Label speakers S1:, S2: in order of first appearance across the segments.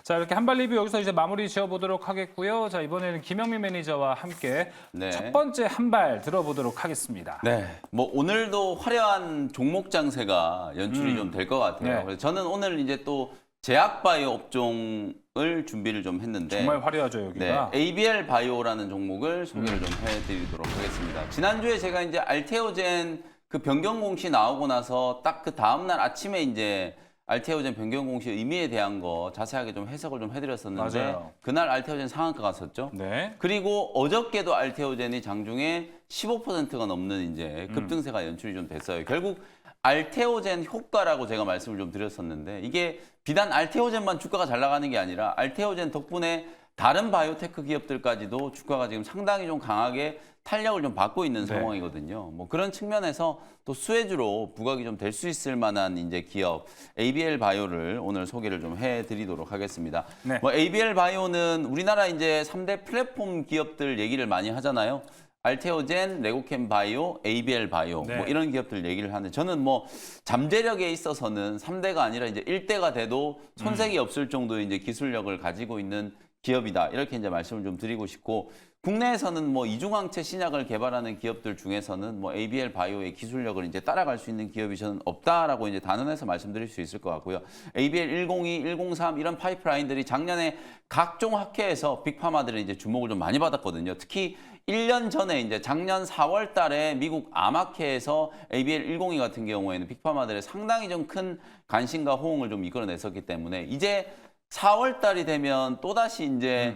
S1: 자, 이렇게 한발 리뷰 여기서 이제 마무리 지어보도록 하겠고요. 자, 이번에는 김영민 매니저와 함께
S2: 네.
S1: 첫 번째 한발 들어보도록 하겠습니다.
S2: 네, 뭐 오늘도 화려한 종목 장세가 연출이 좀 될 것 같아요.
S1: 네.
S2: 그래서 저는 오늘 이제 또 제약바이오 업종을 준비를 좀 했는데
S1: 정말 화려하죠, 여기가.
S2: 네, ABL 바이오라는 종목을 소개를 좀 해드리도록 하겠습니다. 지난주에 제가 이제 알테오젠 그 변경 공시 나오고 나서 딱 그 다음날 아침에 이제 알테오젠 변경 공시 의미에 대한 거 자세하게 좀 해석을 좀 해드렸었는데
S1: 맞아요.
S2: 그날 알테오젠 상한가 갔었죠.
S1: 네.
S2: 그리고 어저께도 알테오젠이 장중에 15%가 넘는 이제 급등세가 연출이 좀 됐어요. 결국 알테오젠 효과라고 제가 말씀을 좀 드렸었는데 이게 비단 알테오젠만 주가가 잘 나가는 게 아니라 알테오젠 덕분에 다른 바이오테크 기업들까지도 주가가 지금 상당히 좀 강하게 탄력을 좀 받고 있는
S1: 네.
S2: 상황이거든요. 뭐 그런 측면에서 또 수혜주로 부각이 좀 될 수 있을 만한 이제 기업 ABL 바이오를 오늘 소개를 좀 해드리도록 하겠습니다.
S1: 네.
S2: 뭐 ABL 바이오는 우리나라 이제 3대 플랫폼 기업들 얘기를 많이 하잖아요. 알테오젠, 레고캠 바이오, ABL 바이오
S1: 네.
S2: 뭐 이런 기업들 얘기를 하는데 저는 뭐 잠재력에 있어서는 3대가 아니라 이제 1대가 돼도 손색이 없을 정도의 이제 기술력을 가지고 있는 기업이다. 이렇게 이제 말씀을 좀 드리고 싶고 국내에서는 뭐 이중항체 신약을 개발하는 기업들 중에서는 뭐 ABL 바이오의 기술력을 이제 따라갈 수 있는 기업이 저는 없다라고 이제 단언해서 말씀드릴 수 있을 것 같고요. ABL 102, 103 이런 파이프라인들이 작년에 각종 학회에서 빅파마들이 이제 주목을 좀 많이 받았거든요. 특히 1년 전에 이제 작년 4월 달에 미국 암학회에서 ABL 102 같은 경우에는 빅파마들의 상당히 좀 큰 관심과 호응을 좀 이끌어냈었기 때문에 이제 4월 달이 되면 또다시 이제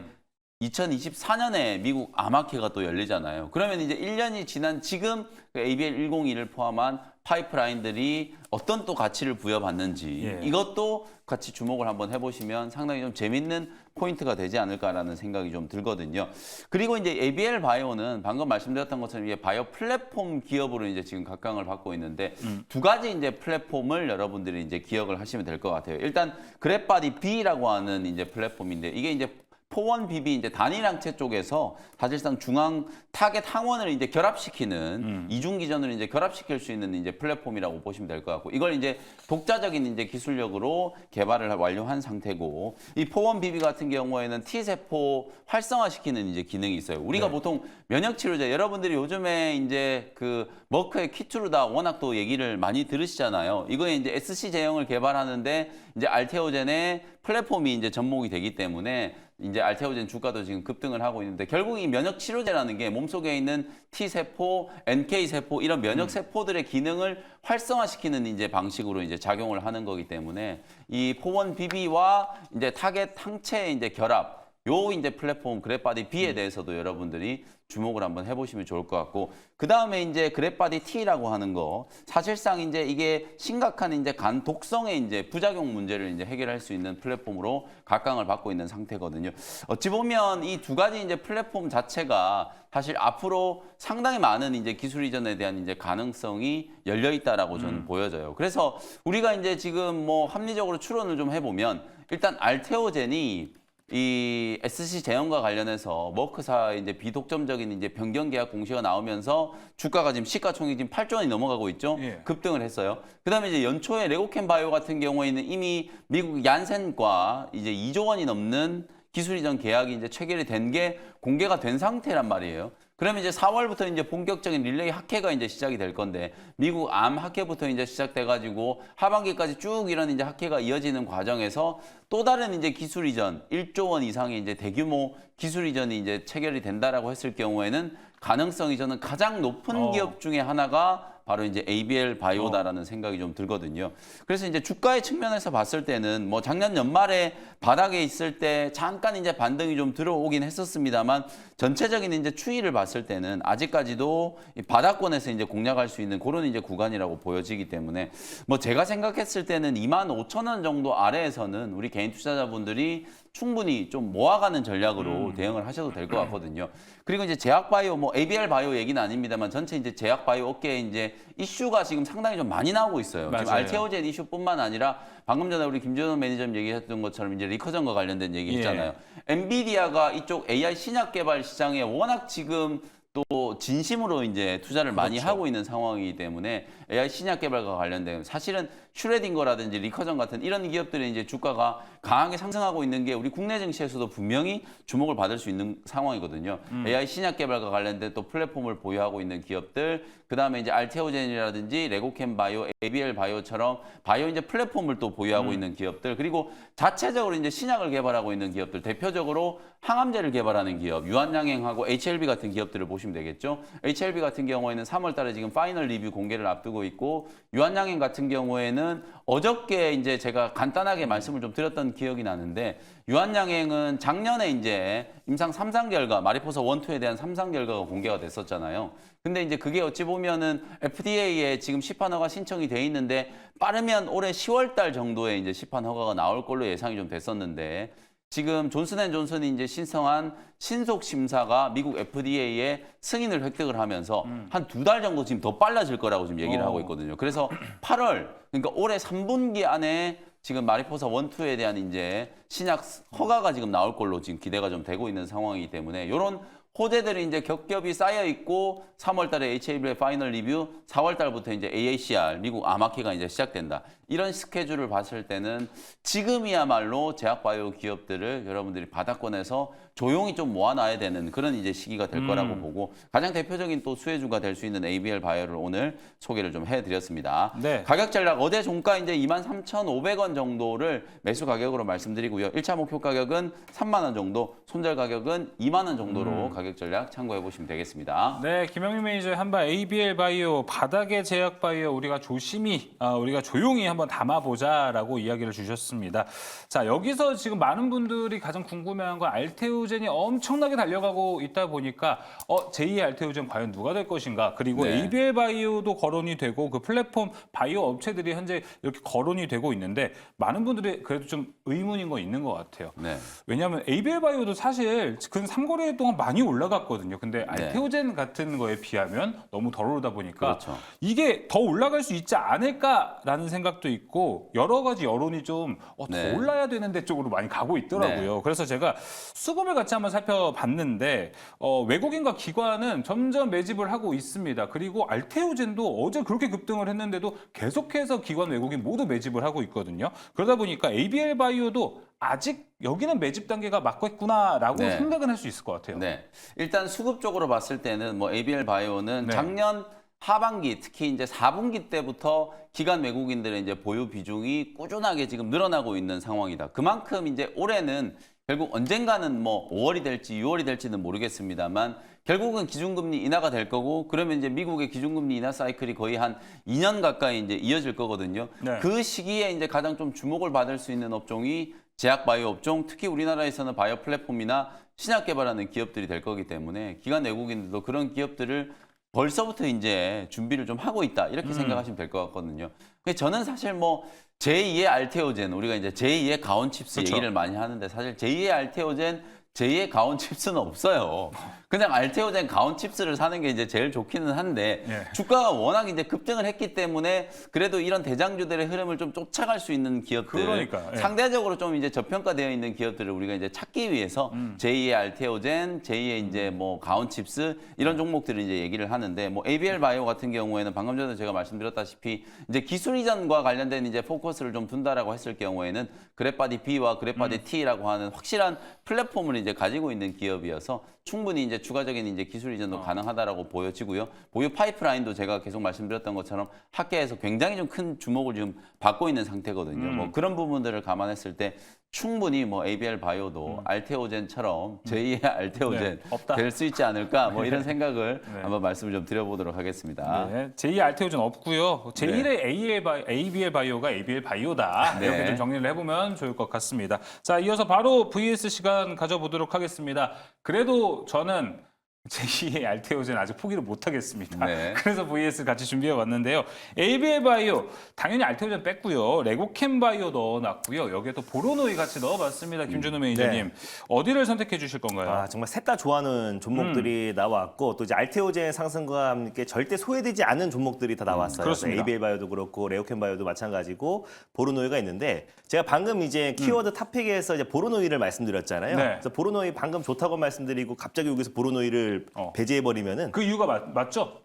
S2: 2024년에 미국 암학회가 또 열리잖아요. 그러면 이제 1년이 지난 지금 그 ABL 102를 포함한 파이프라인들이 어떤 또 가치를 부여받는지
S1: 예.
S2: 이것도 같이 주목을 한번 해보시면 상당히 좀 재밌는 포인트가 되지 않을까라는 생각이 좀 들거든요. 그리고 이제 ABL 바이오는 방금 말씀드렸던 것처럼 이게 바이오 플랫폼 기업으로 이제 지금 각광을 받고 있는데 두 가지 이제 플랫폼을 여러분들이 이제 기억을 하시면 될 것 같아요. 일단 그랩바디 B라고 하는 이제 플랫폼인데 이게 이제 포원 비비 이제 단일항체 쪽에서 사실상 중앙 타겟 항원을 이제 결합시키는 이중 기전을 이제 결합시킬 수 있는 이제 플랫폼이라고 보시면 될 것 같고 이걸 이제 독자적인 이제 기술력으로 개발을 완료한 상태고 이 포원 비비 같은 경우에는 T 세포 활성화시키는 이제 기능이 있어요. 우리가
S1: 네.
S2: 보통 면역 치료제 여러분들이 요즘에 이제 그 머크의 키투르다 워낙 또 얘기를 많이 들으시잖아요. 이거에 이제 SC 제형을 개발하는데 이제 알테오젠의 플랫폼이 이제 접목이 되기 때문에 이제 알테오젠 주가도 지금 급등을 하고 있는데 결국 이 면역 치료제라는 게 몸속에 있는 T 세포, NK 세포 이런 면역 세포들의 기능을 활성화시키는 이제 방식으로 이제 작용을 하는 거기 때문에 이 포원 비비와 이제 타겟 항체의 이제 결합 요 이제 플랫폼 그랩바디 B에 대해서도 여러분들이 주목을 한번 해보시면 좋을 것 같고 그 다음에 이제 그랩바디 T라고 하는 거 사실상 이제 이게 심각한 이제 간 독성의 이제 부작용 문제를 이제 해결할 수 있는 플랫폼으로 각광을 받고 있는 상태거든요. 어찌 보면 이 두 가지 이제 플랫폼 자체가 사실 앞으로 상당히 많은 이제 기술 이전에 대한 이제 가능성이 열려 있다라고 저는 보여져요. 그래서 우리가 이제 지금 뭐 합리적으로 추론을 좀 해보면 일단 알테오젠이 이 SC 제형과 관련해서 머크사 이제 비독점적인 이제 변경 계약 공시가 나오면서 주가가 지금 시가총액 지금 8조 원이 넘어가고 있죠.
S1: 예.
S2: 급등을 했어요. 그다음에 이제 연초에 레고캠 바이오 같은 경우에는 이미 미국 얀센과 이제 2조 원이 넘는 기술 이전 계약이 이제 체결이 된 게 공개가 된 상태란 말이에요. 그러면 이제 4월부터 이제 본격적인 릴레이 학회가 이제 시작이 될 건데 미국 암 학회부터 이제 시작돼가지고 하반기까지 쭉 이런 이제 학회가 이어지는 과정에서 또 다른 이제 기술 이전 1조 원 이상의 이제 대규모 기술 이전이 이제 체결이 된다라고 했을 경우에는 가능성이 저는 가장 높은 기업 중에 하나가 바로 이제 ABL 바이오다라는 생각이 좀 들거든요. 그래서 이제 주가의 측면에서 봤을 때는 뭐 작년 연말에 바닥에 있을 때 잠깐 이제 반등이 좀 들어오긴 했었습니다만 전체적인 이제 추이를 봤을 때는 아직까지도 이 바닥권에서 이제 공략할 수 있는 그런 이제 구간이라고 보여지기 때문에 뭐 제가 생각했을 때는 25,000원 정도 아래에서는 우리 개인 투자자분들이 충분히 좀 모아가는 전략으로 대응을 하셔도 될 것 같거든요. 그리고 이제 제약바이오, 뭐 ABL 바이오 얘기는 아닙니다만 전체 이제 제약바이오 업계에 이제 이슈가 지금 상당히 좀 많이 나오고 있어요.
S1: 맞아요.
S2: 지금 알테오젠 이슈뿐만 아니라 방금 전에 우리 김준호 매니저님 얘기했던 것처럼 이제 리커전과 관련된 얘기 했잖아요. 엔비디아가 이쪽 AI 신약 개발 시장에 워낙 지금 또 진심으로 이제 투자를 많이 하고 있는 상황이기 때문에 AI 신약 개발과 관련된 사실은 슈레딩거라든지 리커전 같은 이런 기업들의 이제 주가가 강하게 상승하고 있는 게 우리 국내 증시에서도 분명히 주목을 받을 수 있는 상황이거든요. AI 신약 개발과 관련된 또 플랫폼을 보유하고 있는 기업들, 그다음에 이제 알테오젠이라든지 레고캠 바이오, ABL 바이오처럼 바이오 이제 플랫폼을 또 보유하고 있는 기업들, 그리고 자체적으로 이제 신약을 개발하고 있는 기업들, 대표적으로 항암제를 개발하는 기업, 유한양행하고 HLB 같은 기업들을 보시면 되겠죠. HLB 같은 경우에는 3월 달에 지금 파이널 리뷰 공개를 앞두고 있고, 유한양행 같은 경우에는 어저께 이제 제가 간단하게 말씀을 좀 드렸던 기억이 나는데, 유한양행은 작년에 이제 임상 3상 결과, 마리포사 1, 2에 대한 3상 결과가 공개가 됐었잖아요. 근데 이제 그게 어찌 보면은 FDA에 지금 시판 허가 신청이 돼 있는데 빠르면 올해 10월 달 정도에 이제 시판 허가가 나올 걸로 예상이 좀 됐었는데, 지금 존슨앤존슨이 이제 신청한 신속 심사가 미국 FDA에 승인을 획득을 하면서 한 2달 정도 지금 더 빨라질 거라고 지금 얘기를 하고 있거든요. 그래서 8월, 그러니까 올해 3분기 안에 지금 마리포사 1, 2에 대한 이제 신약 허가가 지금 나올 걸로 지금 기대가 좀 되고 있는 상황이기 때문에, 이런 호재들이 이제 겹겹이 쌓여 있고, 3월 달에 HAB의 파이널 리뷰, 4월 달부터 이제 AACR, 미국 아마케가 이제 시작된다. 이런 스케줄을 봤을 때는 지금이야말로 제약바이오 기업들을 여러분들이 바닥권에서 조용히 좀 모아놔야 되는 그런 이제 시기가 될 거라고 보고, 가장 대표적인 또 수혜주가 될 수 있는 ABL 바이오를 오늘 소개를 좀 해드렸습니다.
S1: 네.
S2: 가격 전략 어제 종가 이제 23,500원 정도를 매수 가격으로 말씀드리고요. 1차 목표 가격은 3만 원 정도, 손절 가격은 2만 원 정도로 가격 전략 참고해 보시면 되겠습니다.
S1: 네, 김영민 매니저의 한바 ABL 바이오, 바닥의 제약 바이오 우리가 우리가 조용히 한번 담아보자라고 이야기를 주셨습니다. 자, 여기서 지금 많은 분들이 가장 궁금해한 건 알테오젠이 엄청나게 달려가고 있다 보니까 제2의 알테오젠 과연 누가 될 것인가? 그리고
S2: 네.
S1: ABL 바이오도 거론이 되고 그 플랫폼 바이오 업체들이 현재 이렇게 거론이 되고 있는데, 많은 분들이 그래도 좀 의문인 거 있는 것 같아요.
S2: 네.
S1: 왜냐하면 ABL 바이오도 사실 근 3거래 동안 많이 올라갔거든요. 근데 알테오젠 같은 거에 비하면 너무 덜 오르다 보니까
S2: 그렇죠.
S1: 이게 더 올라갈 수 있지 않을까라는 생각도 있고, 여러 가지 여론이 좀 더
S2: 네.
S1: 올라야 되는데 쪽으로 많이 가고 있더라고요. 그래서 제가 수급을 같이 한번 살펴봤는데 외국인과 기관은 점점 매집을 하고 있습니다. 그리고 알테오젠도 어제 그렇게 급등을 했는데도 계속해서 기관 외국인 모두 매집을 하고 있거든요. 그러다 보니까 ABL 바이오도 아직 여기는 매집 단계가 맞겠구나라고
S2: 네.
S1: 생각은 할 수 있을 것 같아요.
S2: 네. 일단 수급적으로 봤을 때는 뭐 ABL 바이오는
S1: 네.
S2: 작년 하반기, 특히 이제 4분기 때부터 기관 외국인들의 이제 보유 비중이 꾸준하게 지금 늘어나고 있는 상황이다. 그만큼 이제 올해는 결국 언젠가는 뭐 5월이 될지 6월이 될지는 모르겠습니다만, 결국은 기준금리 인하가 될 거고, 그러면 이제 미국의 기준금리 인하 사이클이 거의 한 2년 가까이 이제 이어질 거거든요.
S1: 네.
S2: 그 시기에 이제 가장 좀 주목을 받을 수 있는 업종이 제약 바이오 업종, 특히 우리나라에서는 바이오 플랫폼이나 신약 개발하는 기업들이 될 거기 때문에, 기관 외국인들도 그런 기업들을 벌써부터 이제 준비를 좀 하고 있다, 이렇게 생각하시면 될 것 같거든요. 근데 저는 사실 뭐 제2의 알테오젠, 우리가 이제 제2의 가온칩스
S1: 그렇죠.
S2: 얘기를 많이 하는데, 사실 제2의 알테오젠, 제2의 가온칩스는 없어요. 그냥 알테오젠 가온칩스를 사는 게 이제 제일 좋기는 한데,
S1: 예.
S2: 주가가 워낙 이제 급등을 했기 때문에 그래도 이런 대장주들의 흐름을 좀 쫓아갈 수 있는 기업들,
S1: 그러니까, 예.
S2: 상대적으로 좀 이제 저평가되어 있는 기업들을 우리가 이제 찾기 위해서 제2의 알테오젠, 제2의 이제 뭐 가온칩스, 이런 종목들을 이제 얘기를 하는데, 뭐 ABL 바이오 같은 경우에는 방금 전에 제가 말씀드렸다시피 이제 기술 이전과 관련된 이제 포커스를 좀 둔다라고 했을 경우에는 그래파디 B와 그래파디 T라고 하는 확실한 플랫폼을 이제 가지고 있는 기업이어서 충분히 이제 추가적인 이제 기술 이전도 가능하다라고 보여지고요. 보유 파이프라인도 제가 계속 말씀드렸던 것처럼 학계에서 굉장히 좀 큰 주목을 지금 받고 있는 상태거든요. 뭐 그런 부분들을 감안했을 때 충분히 뭐 ABL 바이오도 알테오젠처럼 제2의 알테오젠
S1: 네, 없다.
S2: 될 수 있지 않을까, 뭐 이런 생각을 한번 말씀을 좀 드려보도록 하겠습니다.
S1: 네, 제2 알테오젠 없고요. 제1의 ABL 바이오가 ABL 바이오다.
S2: 네.
S1: 이렇게 좀 정리를 해보면 좋을 것 같습니다. 자, 이어서 바로 VS 시간 가져보도록 하겠습니다. 그래도 저는 제2의 알테오젠 아직 포기를 못하겠습니다.
S2: 네.
S1: 그래서 VS 같이 준비해봤는데요. ABL 바이오, 당연히 알테오젠 뺐고요. 레고캠 바이오 넣어놨고요. 여기에 또 보로노이 같이 넣어봤습니다. 김준호 매니저님. 어디를 선택해 주실 건가요?
S3: 아, 정말 셋 다 좋아하는 종목들이 나왔고, 또 이제 알테오젠 상승과 함께 절대 소외되지 않은 종목들이 다 나왔어요.
S1: 그렇습니다.
S3: ABL 바이오도 그렇고 레오캠 바이오도 마찬가지고 보르노이가 있는데, 제가 방금 이제 키워드 탑픽에서 이제 보르노이를 말씀드렸잖아요.
S1: 네.
S3: 그래서 보르노이 방금 좋다고 말씀드리고 갑자기 여기서 보르노이를 배제해 버리면은
S1: 그 이유가 맞죠?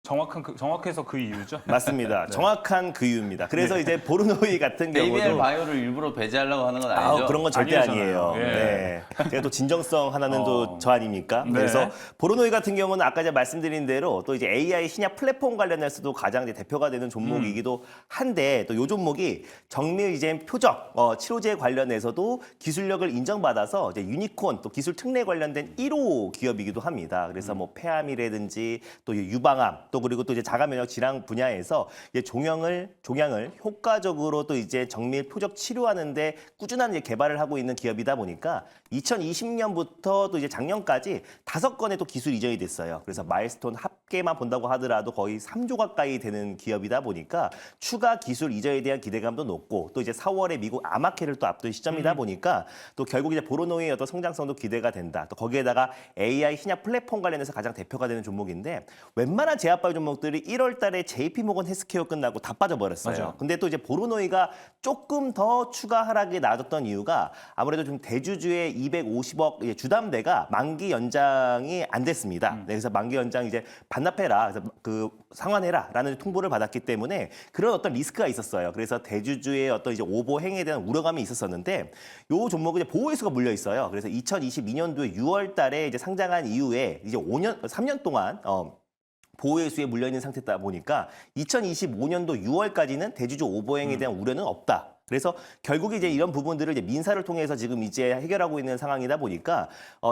S1: 정확해서 그 이유죠.
S3: 맞습니다. 정확한 그 이유입니다. 그래서 이제 보르노이 같은
S2: ABL
S3: 경우도
S2: 바이오를 일부러 배제하려고 하는 건 아니죠?
S3: 그런 건 절대
S1: 아니잖아요.
S3: 아니에요.
S1: 예.
S3: 네. 제가 또 진정성 하나는 또 저 아닙니까?
S1: 네.
S3: 그래서 보르노이 같은 경우는 아까 제가 말씀드린 대로 또 이제 AI 신약 플랫폼 관련해서도 가장 이제 대표가 되는 종목이기도 한데 또 이 종목이 정밀 이제 표적 치료제 관련해서도 기술력을 인정받아서 이제 유니콘 또 기술 특례 관련된 1호 기업이기도 합니다. 그래서 뭐 폐암이라든지 또 유방암 또 그리고 또 이제 자가 면역 질환 분야에서 이제 종양을 효과적으로 또 이제 정밀 표적 치료하는데 꾸준한 이제 개발을 하고 있는 기업이다 보니까 2020년부터 또 이제 작년까지 5건의 또 기술 이전이 됐어요. 그래서 마일스톤 합계만 본다고 하더라도 거의 3조 가까이 되는 기업이다 보니까 추가 기술 이전에 대한 기대감도 높고 또 이제 4월에 미국 아마케를 또 앞둔 시점이다 보니까 또 결국 이제 보르노이의 어떤 성장성도 기대가 된다. 또 거기에다가 AI 신약 플랫폼 관련해서 가장 대표가 되는 종목인데 웬만한 제약바이오 종목들이 1월 달에 JP모건 헬스케어 끝나고 다 빠져버렸어요.
S1: 맞아.
S3: 근데 또 이제 보르노이가 조금 더 추가 하락이 나아졌던 이유가 아무래도 좀 대주주의 250억 주담대가 만기 연장이 안 됐습니다. 네, 그래서 만기 연장 이제 반납해라, 그래서 그 상환해라라는 통보를 받았기 때문에 그런 어떤 리스크가 있었어요. 그래서 대주주의 어떤 이제 오보 행위에 대한 우려감이 있었었는데 요 종목은 이제 보호해수가 물려 있어요. 그래서 2022년도에 6월달에 이제 상장한 이후에 이제 3년 동안 보호해수에 물려있는 상태다 보니까 2025년도 6월까지는 대주주 오보행에 대한 우려는 없다. 그래서 결국에 이제 이런 부분들을 이제 민사를 통해서 지금 이제 해결하고 있는 상황이다 보니까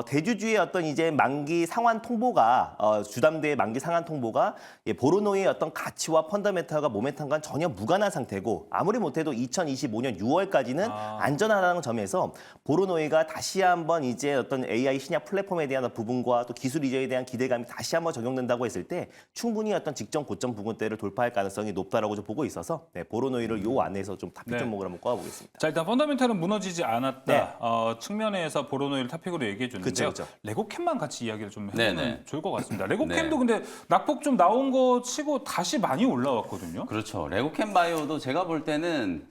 S3: 대주주의 어떤 이제 만기 상환 통보가 주담대의 만기 상환 통보가 보르노이의 어떤 가치와 펀더멘탈과 모멘텀과 전혀 무관한 상태고 아무리 못해도 2025년 6월까지는 안전하다는 점에서 보르노이가 다시 한번 이제 어떤 AI 신약 플랫폼에 대한 부분과 또 기술 이전에 대한 기대감이 다시 한번 적용된다고 했을 때 충분히 어떤 직전 고점 부분대를 돌파할 가능성이 높다라고 좀 보고 있어서 보르노이를 요 안에서 좀 탑픽 종목으로 한번 꼽아보겠습니다.
S1: 자, 일단 펀더멘탈은 무너지지 않았다.
S3: 네.
S1: 측면에서 보르노이를 탑픽으로 얘기해 줬는데요.
S3: 그쵸.
S1: 레고캠만 같이 이야기를 좀 해보면
S2: 네네.
S1: 좋을 것 같습니다. 레고캠도 근데 낙폭 좀 나온 거 치고 다시 많이 올라왔거든요.
S2: 그렇죠. 레고캠 바이오도 제가 볼 때는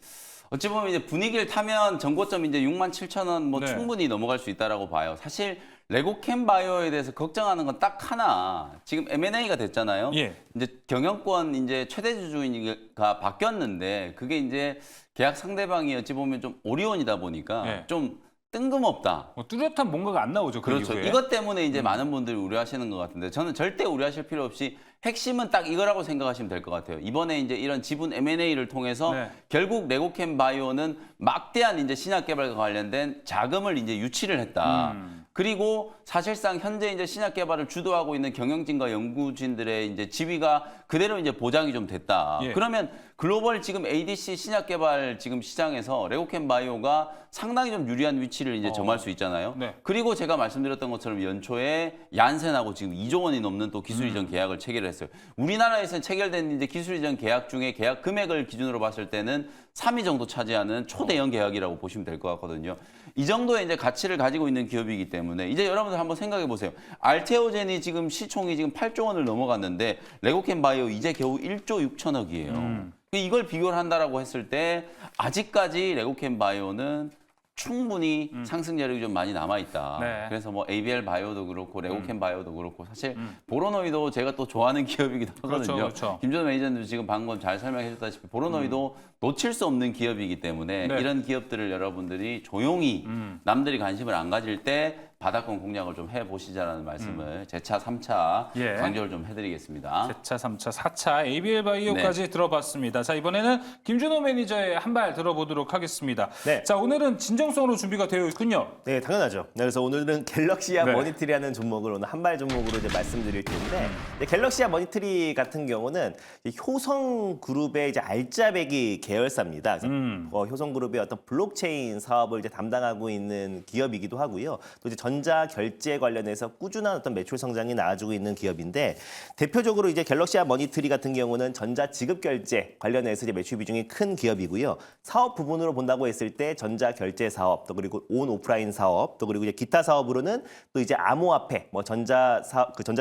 S2: 어찌 보면 이제 분위기를 타면 전고점 이제 67,000원 뭐
S1: 네.
S2: 충분히 넘어갈 수 있다라고 봐요. 사실 레고캠 바이오에 대해서 걱정하는 건 딱 하나. 지금 M&A가 됐잖아요.
S1: 예.
S2: 이제 경영권 이제 최대 주주가 바뀌었는데 그게 이제 계약 상대방이 어찌 보면 좀 오리온이다 보니까
S1: 네.
S2: 좀 뜬금없다.
S1: 뚜렷한 뭔가가 안 나오죠. 그
S2: 그렇죠.
S1: 이후에.
S2: 이것 때문에 이제 많은 분들이 우려하시는 것 같은데 저는 절대 우려하실 필요 없이 핵심은 딱 이거라고 생각하시면 될 것 같아요. 이번에 이제 이런 지분 M&A를 통해서
S1: 네.
S2: 결국 레고캠 바이오는 막대한 이제 신약 개발과 관련된 자금을 이제 유치를 했다. 그리고 사실상 현재 이제 신약 개발을 주도하고 있는 경영진과 연구진들의 이제 지위가 그대로 이제 보장이 좀 됐다.
S1: 예.
S2: 그러면 글로벌 지금 ADC 신약 개발 지금 시장에서 레고캠 바이오가 상당히 좀 유리한 위치를 이제 점할 수 있잖아요.
S1: 네.
S2: 그리고 제가 말씀드렸던 것처럼 연초에 얀센하고 지금 2조 원이 넘는 또 기술 이전 계약을 체결했어요. 우리나라에서는 체결된 이제 기술 이전 계약 중에 계약 금액을 기준으로 봤을 때는 3위 정도 차지하는 초대형 계약이라고 보시면 될 것 같거든요. 이 정도의 이제 가치를 가지고 있는 기업이기 때문에 이제 여러분들 한번 생각해 보세요. 알테오젠이 지금 시총이 지금 8조 원을 넘어갔는데 레고캠 바이오 이제 겨우 1조 6천억이에요. 이걸 비교를 한다라고 했을 때 아직까지 레고캠 바이오는 충분히 상승 여력이 좀 많이 남아 있다.
S1: 네.
S2: 그래서 뭐 ABL 바이오도 그렇고 레고캠 바이오도 그렇고 사실 보로노이도 제가 또 좋아하는 기업이기도 하거든요.
S1: 그렇죠.
S2: 김준호 매니저님도 지금 방금 잘 설명해 줬다시피 보로노이도 놓칠 수 없는 기업이기 때문에
S1: 네.
S2: 이런 기업들을 여러분들이 조용히 남들이 관심을 안 가질 때 바닥권 공략을 좀 해보시자라는 말씀을 제차 3차
S1: 예.
S2: 강조를 좀 해드리겠습니다.
S1: 제차, 3차, 4차 ABL 바이오까지 들어봤습니다. 자, 이번에는 김준호 매니저의 한 발 들어보도록 하겠습니다.
S3: 네.
S1: 자, 오늘은 진정성으로 준비가 되어 있군요.
S3: 네, 당연하죠. 그래서 오늘은 갤럭시아
S1: 네.
S3: 머니트리라는 종목을 오늘 한발 종목으로 이제 말씀드릴 텐데 갤럭시아 머니트리 같은 경우는 이제 효성그룹의 이제 알짜배기 계열사입니다. 그래서 효성그룹의 어떤 블록체인 사업을 이제 담당하고 있는 기업이기도 하고요. 또 이제 전자 결제 관련해서 꾸준한 어떤 매출 성장이 나와주고 있는 기업인데 대표적으로 이제 갤럭시아 머니트리 같은 경우는 전자 지급 결제 관련해서 이제 매출 비중이 큰 기업이고요. 사업 부분으로 본다고 했을 때 전자 결제 사업, 또 그리고 온 오프라인 사업, 또 그리고 이제 기타 사업으로는 또 이제 암호화폐, 뭐 전자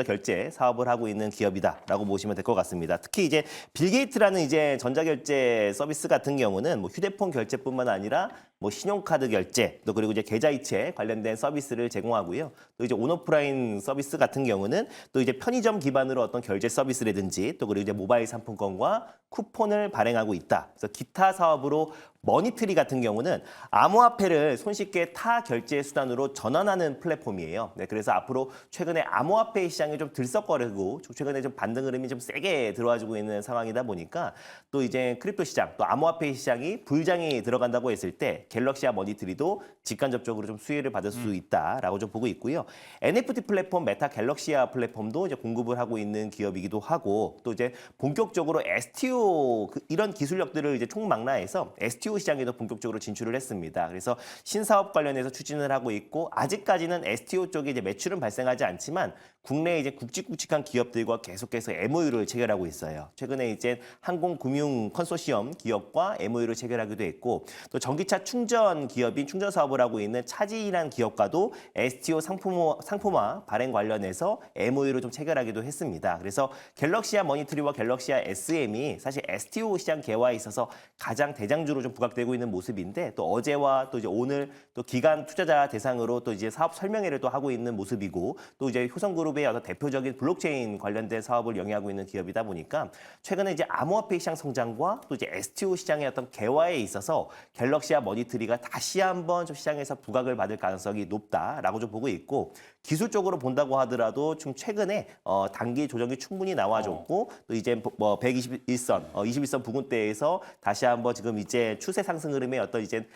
S3: 결제 사업을 하고 있는 기업이다라고 보시면 될 것 같습니다. 특히 이제 빌 게이트라는 이제 전자 결제 서비스 같은 경우는 뭐 휴대폰 결제뿐만 아니라 뭐 신용카드 결제, 또 그리고 이제 계좌이체 관련된 서비스를 제공하고요. 또 이제 온오프라인 서비스 같은 경우는 또 이제 편의점 기반으로 어떤 결제 서비스라든지 또 그리고 이제 모바일 상품권과 쿠폰을 발행하고 있다. 그래서 기타 사업으로 머니트리 같은 경우는 암호화폐를 손쉽게 타 결제 수단으로 전환하는 플랫폼이에요. 네, 그래서 앞으로 최근에 암호화폐 시장이 좀 들썩거리고 최근에 좀 반등 흐름이 좀 세게 들어와주고 있는 상황이다 보니까 또 이제 크립토 시장, 또 암호화폐 시장이 불장이 들어간다고 했을 때 갤럭시와 머니트리도 직간접적으로 좀 수혜를 받을 수 있다라고 좀 보고 있고요. NFT 플랫폼 메타 갤럭시아 플랫폼도 이제 공급을 하고 있는 기업이기도 하고 또 이제 본격적으로 STO 이런 기술력들을 이제 총망라해서 STO 시장에도 본격적으로 진출을 했습니다. 그래서 신사업 관련해서 추진을 하고 있고 아직까지는 STO 쪽에 이제 매출은 발생하지 않지만 국내 이제 굵직굵직한 기업들과 계속해서 MOU를 체결하고 있어요. 최근에 이제 항공금융 컨소시엄 기업과 MOU를 체결하기도 했고 또 전기차 충전 기업인 충전 사업을 하고 있는 차지라는 기업과도 STO 상품화 발행 관련해서 MOU를 좀 체결하기도 했습니다. 그래서 갤럭시아 머니트리와 갤럭시아 SM이 사실 STO 시장 개화에 있어서 가장 대장주로 좀 부각되고 있는 모습인데 또 어제와 또 이제 오늘 또 기관 투자자 대상으로 또 이제 사업 설명회를 또 하고 있는 모습이고 또 이제 효성그룹의 어떤 대표적인 블록체인 관련된 사업을 영위하고 있는 기업이다 보니까 최근에 이제 암호화폐 시장 성장과 또 이제 STO 시장의 어떤 개화에 있어서 갤럭시아 머니트리가 다시 한번 좀 시장에서 부각을 받을 가능성이 높다라고 좀 보고 있고 기술적으로 본다고 하더라도 좀 최근에 단기 조정이 충분히 나와줬고 또 이제 뭐 121선, 21선 부근대에서 다시 한번 지금 이제 추세 상승 흐름의 어떤 이제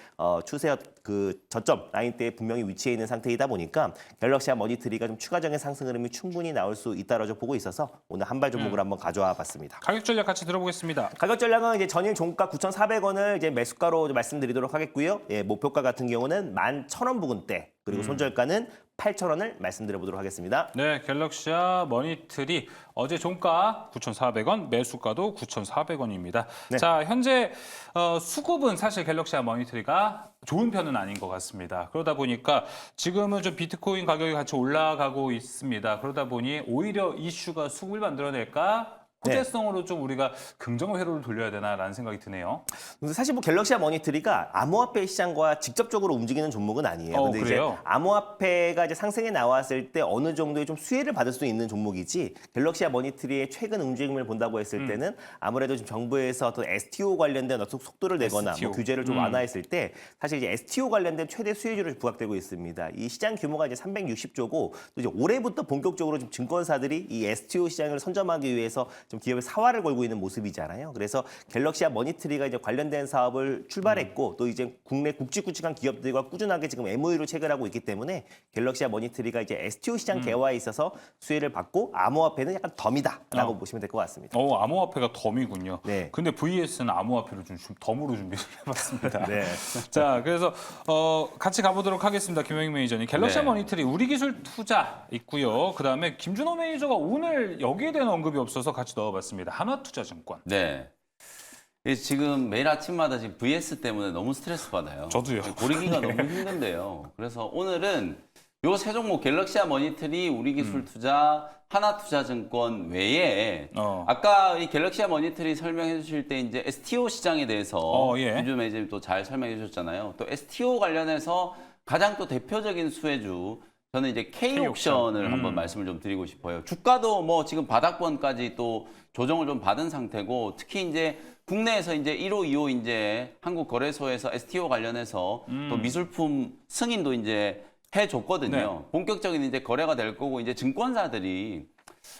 S3: 추세 그 저점 라인대에 분명히 위치해 있는 상태이다 보니까 갤럭시아 머니트리가 좀 추가적인 상승 흐름이 충분히 나올 수 있다라고 좀 보고 있어서 오늘 한발 종목을 한번 가져와 봤습니다.
S1: 가격 전략 같이 들어보겠습니다.
S3: 가격 전략은 이제 전일 종가 9,400원을 이제 매수가로 말씀드리도록 하겠고요. 예, 목표가 같은 경우는 11,000원 부근대 그리고 손절가는 8,000원을 말씀드려보도록 하겠습니다.
S1: 네, 갤럭시아 머니트리 어제 종가 9,400원, 매수가도 9,400원입니다.
S3: 네.
S1: 자, 현재 수급은 사실 갤럭시아 머니트리가 좋은 편은 아닌 것 같습니다. 그러다 보니까 지금은 좀 비트코인 가격이 같이 올라가고 있습니다. 그러다 보니 오히려 이슈가 수급을 만들어낼까? 호재성으로 좀 우리가 긍정 회로를 돌려야 되나라는 생각이 드네요.
S3: 근데 사실 뭐 갤럭시아 머니트리가 암호화폐 시장과 직접적으로 움직이는 종목은 아니에요. 근데
S1: 그래요?
S3: 이제 암호화폐가 이제 상승에 나왔을 때 어느 정도의 좀 수혜를 받을 수 있는 종목이지 갤럭시아 머니트리의 최근 움직임을 본다고 했을 때는 아무래도 지금 정부에서 어떤 STO 관련된 어떤 속도를 내거나
S1: STO.
S3: 뭐 규제를 좀 완화했을 때 사실 이제 STO 관련된 최대 수혜주로 부각되고 있습니다. 이 시장 규모가 이제 360조고 또 이제 올해부터 본격적으로 좀 증권사들이 이 STO 시장을 선점하기 위해서 좀 기업의 사활을 걸고 있는 모습이잖아요. 그래서 갤럭시아 머니트리가 이제 관련된 사업을 출발했고 또 이제 국내 굵직굵직한 기업들과 꾸준하게 지금 MOU를 체결하고 있기 때문에 갤럭시아 머니트리가 이제 STO 시장 개화에 있어서 수혜를 받고 암호화폐는 약간 덤이다라고 보시면 될 것 같습니다.
S1: 암호화폐가 덤이군요.
S3: 네.
S1: 근데 VS는 암호화폐를 좀 덤으로 준비를 해봤습니다.
S3: 네.
S1: 자, 그래서 같이 가보도록 하겠습니다. 김영익 매니저님. 갤럭시아
S2: 네.
S1: 머니트리 우리 기술 투자 있고요. 그다음에 김준호 매니저가 오늘 여기에 대한 언급이 없어서 같이 넣어봤습니다. 한화투자증권.
S2: 네. 지금 매일 아침마다 지금 VS 때문에 너무 스트레스 받아요.
S1: 저도요.
S2: 고르기가 너무 힘든데요. 그래서 오늘은 요 세 종목 갤럭시아 머니트리, 우리기술투자, 하나투자증권 외에 아까 이 갤럭시아 머니트리 설명해 주실 때 이제 STO 시장에 대해서
S1: 예.
S2: 김준 매니저님 또 잘 설명해 주셨잖아요. 또 STO 관련해서 가장 또 대표적인 수혜주 저는 이제 K옵션을 한번 말씀을 좀 드리고 싶어요. 주가도 뭐 지금 바닥권까지 또 조정을 좀 받은 상태고 특히 이제 국내에서 이제 1호, 2호 이제 한국거래소에서 STO 관련해서 또 미술품 승인도 이제 해줬거든요.
S1: 네.
S2: 본격적인 이제 거래가 될 거고 이제 증권사들이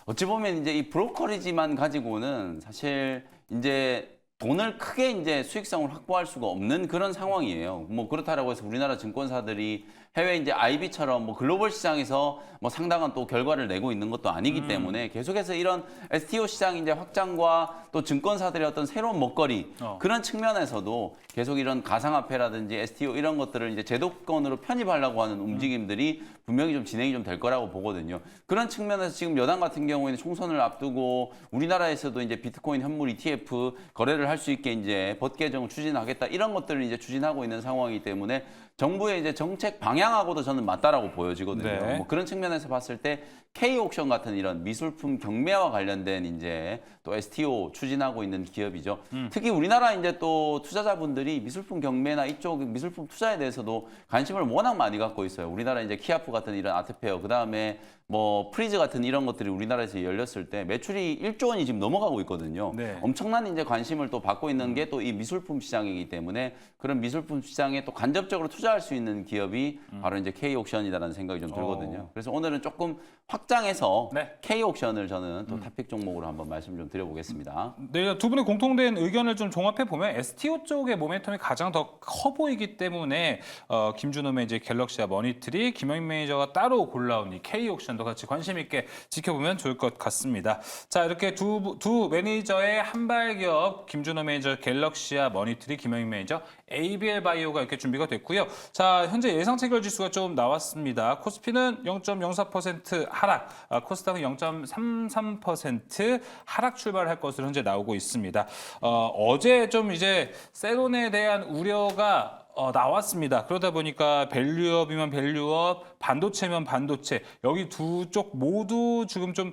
S2: 어찌 보면 이제 이 브로커리지만 가지고는 사실 이제 돈을 크게 이제 수익성을 확보할 수가 없는 그런 상황이에요. 뭐 그렇다라고 해서 우리나라 증권사들이 해외 이제 IB처럼 뭐 글로벌 시장에서 뭐 상당한 또 결과를 내고 있는 것도 아니기 때문에 계속해서 이런 STO 시장 이제 확장과 또 증권사들의 어떤 새로운 먹거리 그런 측면에서도 계속 이런 가상화폐라든지 STO 이런 것들을 이제 제도권으로 편입하려고 하는 움직임들이 분명히 좀 진행이 좀 될 거라고 보거든요. 그런 측면에서 지금 여당 같은 경우에는 총선을 앞두고 우리나라에서도 이제 비트코인 현물 ETF 거래를 할 수 있게 이제 법 개정을 추진하겠다 이런 것들을 이제 추진하고 있는 상황이기 때문에 정부의 이제 정책 방향하고도 저는 맞다라고 보여지거든요.
S1: 네.
S2: 뭐 그런 측면에서 봤을 때 K옥션 같은 이런 미술품 경매와 관련된 이제 또 STO 추진하고 있는 기업이죠. 특히 우리나라 이제 또 투자자분들이 미술품 경매나 이쪽 미술품 투자에 대해서도 관심을 워낙 많이 갖고 있어요. 우리나라 이제 키아프 같은 이런 아트페어, 그다음에 뭐 프리즈 같은 이런 것들이 우리나라에서 열렸을 때 매출이 1조 원이 지금 넘어가고 있거든요.
S1: 네.
S2: 엄청난 이제 관심을 또 받고 있는 게 또 이 미술품 시장이기 때문에 그런 미술품 시장에 또 간접적으로 투자할 수 있는 기업이 바로 이제 K옥션이다라는 생각이 좀 들거든요. 그래서 오늘은 조금 확장해서
S1: 네.
S2: K옥션을 저는 또 토픽 종목으로 한번 말씀 좀 드려보겠습니다.
S1: 네, 두 분의 공통된 의견을 좀 종합해 보면 STO 쪽의 모멘텀이 가장 더 커 보이기 때문에 김준호 매니저 갤럭시와 머니트리, 김영민 매니저가 따로 골라온 이 K옥션도 같이 관심 있게 지켜보면 좋을 것 같습니다. 자, 이렇게 두 매니저의 한발 기업 김준호 매니저 갤럭시와 머니트리, 김영민 매니저 ABL 바이오가 이렇게 준비가 됐고요. 자, 현재 예상 체결 지수가 좀 나왔습니다. 코스피는 0.04% 하락, 코스닥은 0.33% 하락 출발할 것으로 현재 나오고 있습니다. 어제 좀 이제 세론에 대한 우려가 나왔습니다. 그러다 보니까 밸류업이면 밸류업, 반도체면 반도체, 여기 두 쪽 모두 지금 좀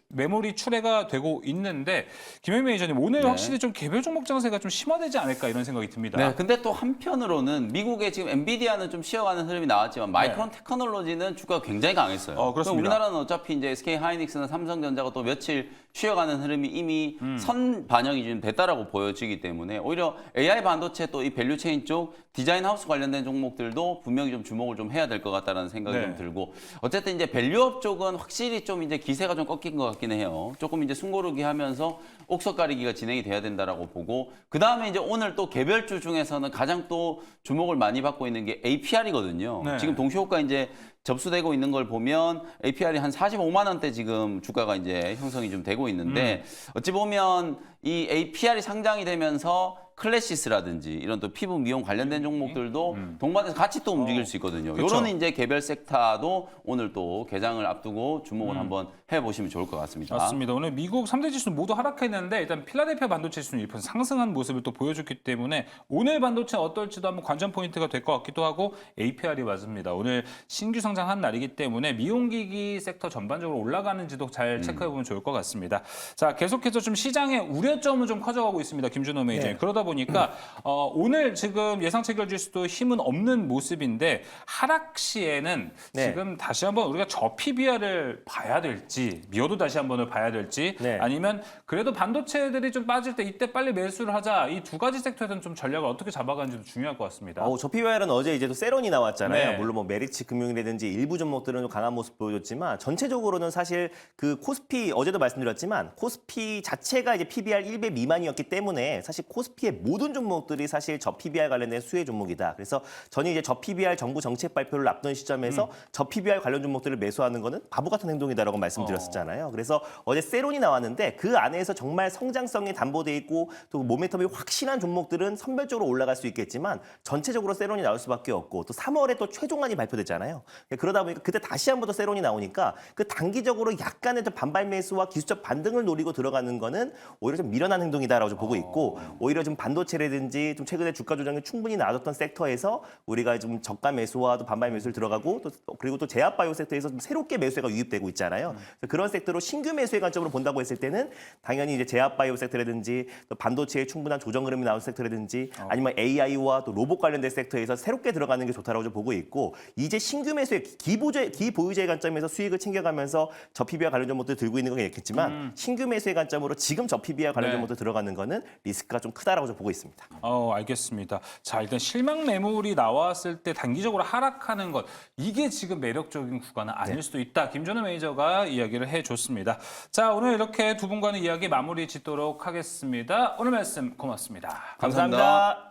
S1: 메모리 출회가 되고 있는데 김영민 매니저님 오늘
S2: 네.
S1: 확실히 좀 개별 종목 장세가 좀 심화되지 않을까 이런 생각이 듭니다.
S2: 네, 근데 또 한편으로는 미국의 지금 엔비디아는 좀 쉬어가는 흐름이 나왔지만 마이크론 테크놀로지는 주가가 굉장히 강했어요.
S1: 그렇습니다.
S2: 우리나라는 어차피 이제 SK 하이닉스나 삼성전자가 또 며칠 쉬어가는 흐름이 이미 선 반영이 좀 됐다라고 보여지기 때문에 오히려 AI 반도체 또 이 밸류체인 쪽 디자인 하우스 관련된 종목들도 분명히 좀 주목을 좀 해야 될 것 같다는 생각이
S1: 네.
S2: 좀 들고 어쨌든 이제 밸류업 쪽은 확실히 좀 이제 기세가 좀 꺾인 것 같긴 해요. 조금 이제 숨고르기 하면서 옥석 가리기가 진행이 돼야 된다라고 보고 그 다음에 이제 오늘 또 개별주 중에서는 가장 또 주목을 많이 받고 있는 게 APR이거든요.
S1: 네.
S2: 지금 동시호가 이제 접수되고 있는 걸 보면 APR이 한 45만 원대 지금 주가가 이제 형성이 좀 되고 있는데 어찌 보면 이 APR이 상장이 되면서 클래시스라든지 이런 또 피부 미용 관련된 종목들도 동반해서 같이 또 움직일 수 있거든요.
S1: 그쵸.
S2: 이런 이제 개별 섹터도 오늘 또 개장을 앞두고 주목을 한번 해보시면 좋을 것 같습니다.
S1: 맞습니다. 오늘 미국 3대 지수 모두 하락했는데 일단 필라델피아 반도체 지수는 1% 상승한 모습을 또 보여줬기 때문에 오늘 반도체 어떨지도 한번 관전 포인트가 될 것 같기도 하고 APR이 맞습니다. 오늘 신규 상장한 날이기 때문에 미용기기 섹터 전반적으로 올라가는지도 잘 체크해보면 좋을 것 같습니다. 자, 계속해서 좀 시장의 우려점은 좀 커져가고 있습니다. 김준호 매니저.
S3: 네.
S1: 그러다 보니까 오늘 지금 예상 체결 지수도 힘은 없는 모습인데 하락 시에는
S3: 네.
S1: 지금 다시 한번 우리가 저 PBR을 봐야 될지 미어도 다시 한번을 봐야 될지
S3: 네.
S1: 아니면 그래도 반도체들이 좀 빠질 때 이때 빨리 매수를 하자 이 두 가지 섹터에서는 좀 전략을 어떻게 잡아가는지도 중요할 것 같습니다.
S3: 저 PBR은 어제 이제 또 세론이 나왔잖아요.
S1: 네.
S3: 물론 뭐 메리츠 금융이라든지 일부 종목들은 좀 강한 모습 보여줬지만 전체적으로는 사실 그 코스피 어제도 말씀드렸지만 코스피 자체가 이제 PBR 1배 미만이었기 때문에 사실 코스피의 모든 종목들이 사실 저 PBR 관련된 수혜 종목이다. 그래서 저는 이제 저 PBR 정부 정책 발표를 앞둔 시점에서 저 PBR 관련 종목들을 매수하는 거는 바보 같은 행동이다라고 말씀드렸었잖아요. 그래서 어제 세론이 나왔는데 그 안에서 정말 성장성이 담보돼 있고 또 모멘텀이 확실한 종목들은 선별적으로 올라갈 수 있겠지만 전체적으로 세론이 나올 수밖에 없고 또 3월에 또 최종안이 발표됐잖아요. 그러다 보니까 그때 다시 한 번 더 세론이 나오니까 그 단기적으로 약간의 좀 반발 매수와 기술적 반등을 노리고 들어가는 거는 오히려 좀 미련한 행동이다라고 좀 보고 있고 오히려 좀 반도체라든지 좀 최근에 주가 조정이 충분히 나왔던 섹터에서 우리가 좀 저가 매수와 또 반발 매수를 들어가고 또 그리고 또 제약바이오 섹터에서 좀 새롭게 매수가 유입되고 있잖아요. 그래서 그런 섹터로 신규 매수의 관점으로 본다고 했을 때는 당연히 이제 제약바이오 섹터라든지 또 반도체에 충분한 조정 흐름이 나올 섹터라든지 아니면 AI와 또 로봇 관련된 섹터에서 새롭게 들어가는 게 좋다라고 좀 보고 있고 이제 신규 매수의 기보유제의 관점에서 수익을 챙겨가면서 저 PBR 관련 종목들 들고 있는 건 있겠지만 신규 매수의 관점으로 지금 저 PBR 관련
S1: 네.
S3: 종목들 들어가는 거는 리스크가 좀 크다라고 좀 보고 있습니다.
S1: 알겠습니다. 자, 일단 실망 매물이 나왔을 때 단기적으로 하락하는 것 이게 지금 매력적인 구간은 아닐 수도 있다. 김준호 매니저가 이야기를 해줬습니다. 자, 오늘 이렇게 두 분과는 이야기 마무리 짓도록 하겠습니다. 오늘 말씀 고맙습니다.
S2: 감사합니다.